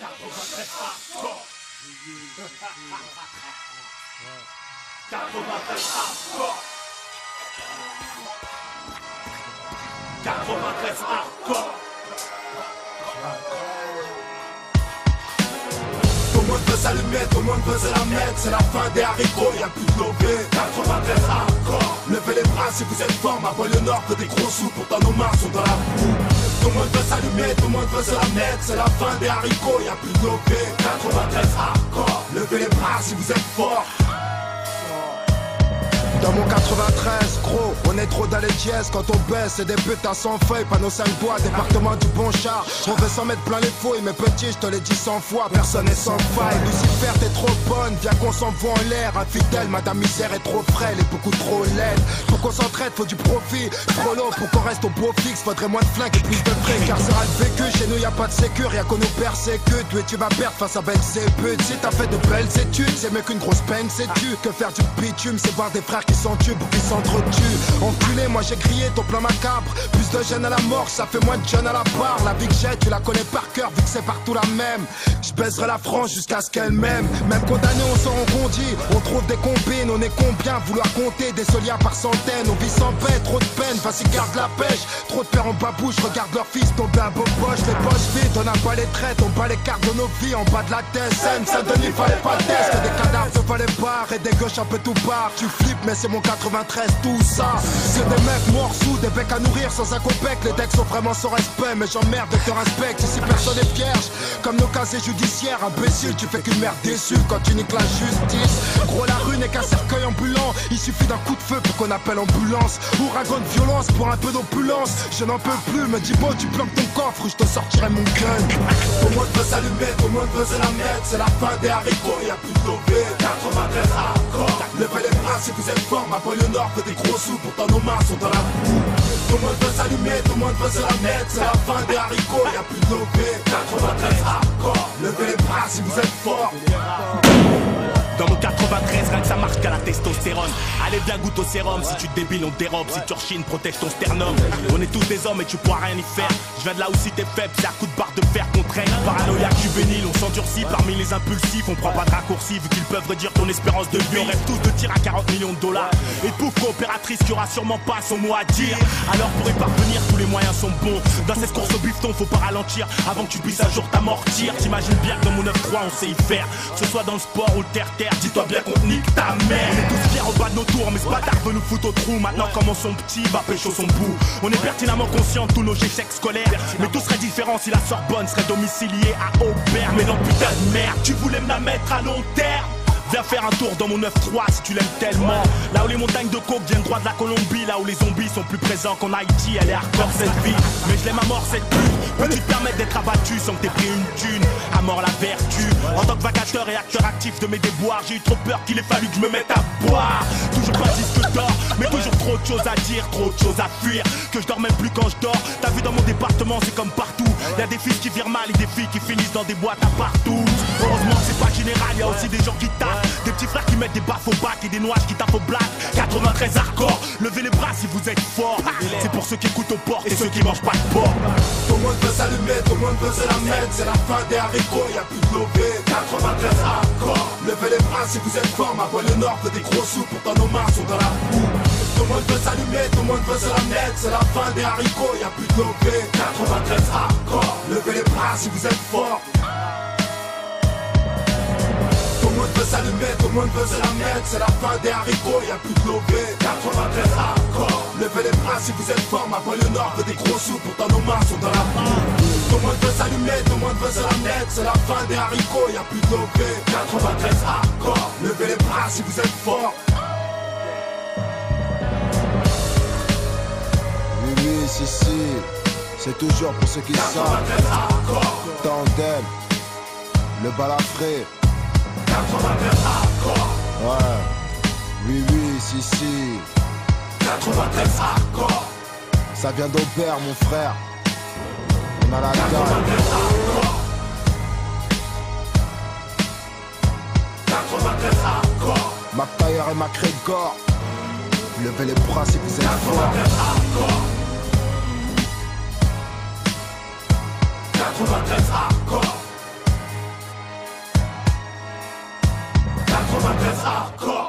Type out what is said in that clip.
93 hardcore. 93 hardcore. 93 hardcore. Tout le monde veut s'allumer, tout le monde veut se la mettre. C'est la fin des haricots, y'a plus de lové. 93 hardcore. Levez les bras si vous êtes fort, ma banlieue nord veut des gros sous. Pourtant nos mains sont dans la boue. Tout le monde veut s'allumer, tout le monde veut se la mettre. C'est la fin des haricots, y'a plus de lové. 93 hardcore. Levez les bras si vous êtes fort. Dans mon 93, gros, on est trop dans les dièses. Quand on baisse, c'est des putains sans feuilles. Panneau 5 bois, département du bon char. On veut s'en mettre plein les fouilles, mais petit, je te l'ai dit 100 fois. Personne n'est sans faille. Lucifer, t'es trop bonne, viens qu'on s'envoie en l'air. Infidèle, madame misère est trop frêle et beaucoup trop laide. Pour qu'on s'entraide, faut du profit. Trop long pour qu'on reste au beau fixe. Faudrait moins de flingues et plus de fric. Car ça le vécu, chez nous y a pas de sécure. Y'a qu'on nous persécute. Et tu vas perdre face à Belzébuth. Si t'as fait de belles études, c'est mieux qu'une grosse peine, sais-tu. Que faire du bitume, c'est voir des frères qui s'entuent ou qui s'entretuent. Enculé, moi j'ai crié ton plan macabre. Plus de jeunes à la mort, ça fait moins de jeunes à la barre. La vie que j'ai, tu la connais par cœur, vu que c'est partout la même. Je baiserai la France jusqu'à ce qu'elle m'aime. Même condamné, on s'en rebondit. On trouve des combines, on est combien vouloir compter des soliens par centaines. On vit sans paix, trop de peine, vas-y garde la pêche. Trop de pères en babouche, regarde leur fils tomber un beau poche. Les poches vides, on n'a pas les traites, on bat les cartes de nos vies en bas de la tête. Saint-Denis, fallait pas le test, que des cadavres, se fallait pas. Et des gauches un peu tout part. Tu flippes, mais c'est mon 93, tout ça. C'est des mecs morts sous, des becs à nourrir sans un copec. Les decks sont vraiment sans respect, mais j'emmerde de te respecte. Ici personne n'est vierge, comme nos casiers judiciaires. Imbécile, tu fais qu'une merde déçue quand tu niques la justice. Gros, la rue n'est qu'un cercueil ambulant. Il suffit d'un coup de feu pour qu'on appelle ambulance. Ouragan de violence pour un peu d'opulence. Je n'en peux plus, me dis bon, tu planques ton coffre, je te sortirai mon gun. Tout le monde veut s'allumer, tout le monde veut se la mettre. C'est la fin des haricots, y'a plus de lové. 93 hardcore. Levez les bras si vous êtes fort, ma banlieue nord fait des gros sous, pourtant nos mains sont dans la boue. Tout le monde veut s'allumer, tout le monde veut se la mettre. C'est la fin des haricots, y'a plus de lové. 93 hardcore. Levez les bras si vous êtes fort. Dans mon 93, rien que ça marche qu'à la testostérone. Allez viens goûte au sérum, si tu te débiles on te dérobe. Si tu rechines, protège ton sternum. On est tous des hommes et tu pourras rien y faire. Je viens de là où si t'es faible, c'est à coup de barre de fer qu'on traîne. Paranoïaque juvénile, on s'endurcit parmi les impulsifs. On prend pas de raccourcis vu qu'ils peuvent réduire ton espérance de vie. On rêve tous de tir à 40 millions de dollars. Et pauvre coopératrice qui aura sûrement pas son mot à dire. Alors pour y parvenir, tous les moyens sont bons. Dans cette course au bifton, faut pas ralentir avant que tu puisses un jour t'amortir. T'imagines bien que dans mon 9-3 on sait y faire. Que ce soit dans le sport ou le terre-terre, dis-toi bien qu'on nique ta mère. On est tous fiers au bas de nos tours, mais ce bâtard veut nous foutre au trou. Maintenant comment son petit va pécho son bout. On est pertinemment conscients de tous nos échecs scolaires. Mais tout serait différent si la Sorbonne serait domiciliée à Aubert. Mais non putain de merde, tu voulais me la mettre à long terme. Viens faire un tour dans mon 9-3 si tu l'aimes tellement. Là où les montagnes de coke viennent droit de la Colombie. Là où les zombies sont plus présents qu'en Haïti. Elle est hardcore cette vie, mais je l'aime à mort cette pute. Peux-tu te permettre d'être abattu sans que t'aies pris une thune? À mort la vertu. En tant que vacateur et acteur actif de mes déboires, j'ai eu trop peur qu'il ait fallu que je me mette à boire. Toujours pas disque d'or, mais toujours trop de choses à dire, trop de choses à fuir. Que je dors même plus quand je dors. T'as vu dans mon département c'est comme partout. Y'a des fils qui virent mal et des filles qui finissent dans des boîtes à partout. Heureusement que c'est pas général, y'a aussi des gens qui tapent. Des petits frères qui mettent des baffes au bac et des noises qui tapent au black. 93 hardcore, levez les bras si vous êtes forts. C'est pour ceux qui écoutent aux portes et ceux qui mangent pas de porc. Tout le monde veut s'allumer, tout le monde veut se la mettre. C'est la fin des haricots, y'a plus de lové. 93 hardcore, levez les bras si vous êtes forts. Ma banlieue nord fait des gros sous, pourtant nos mains sont dans la boue. Tout le monde veut s'allumer, tout le monde veut se la mettre. C'est la fin des haricots, y'a plus de lové. 93 hardcore, levez les bras si vous êtes forts. Tout le monde veut s'allumer, tout le monde veut se la mettre. C'est la fin des haricots, y'a plus de lové. 93 hardcore, levez les bras si vous êtes forts. Ma banlieue nord fait des gros sous, pourtant nos mains sont dans la boue. Tout le monde veut s'allumer, tout le monde veut se la mettre. C'est la fin des haricots, y'a plus de lové. 93 hardcore, levez les bras si vous êtes forts. Oui, oui, si, si, c'est toujours pour ceux qui savent. Tandem, le balafré. 93 hardcore. Ouais, oui, oui, si, si. 93 hardcore. Ça vient d'Aubert, mon frère. On a la dalle. 93 hardcore. 93 hardcore. McTayer et McGregor. Levez les bras si vous êtes forts. 93 hardcore. 93 hardcore. 93 hardcore.